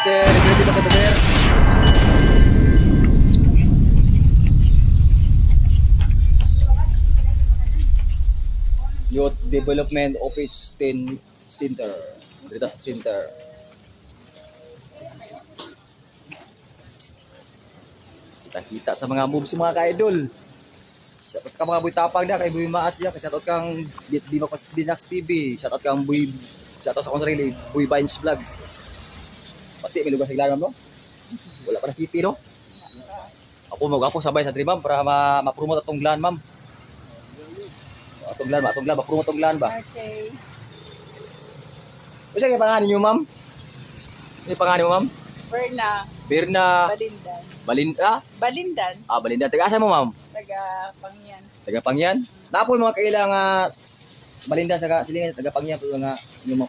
sir. Dito sa sir. Youth Development Office 10 Center. Dito sa center. Kita sa mga moves mga ka-idol. Shoutout ka mga boy tapang na kay Boy Maas diyan. Shoutout kang Binax TV. Shoutout kang Boy. Shoutout sa akong sarili, Boy Vines Vlog. Pati may lugar sa Iglanan mo. Wala pa na city no. Ako sabay sa Trimam para ma-promote atong glan ma'am. Atong glan, ma-promote atong glan ba? Okay. Ano siya pangalan niyo ma'am? Ano pangalan mo ma'am? Berna. Balinda. Balindan. Balinda. Taga-asa mo ma'am? Taga Pangyan. Taga Pangyan. Napo yung mga kailangan Balinda taga silingan taga Pangyan po mga yung mga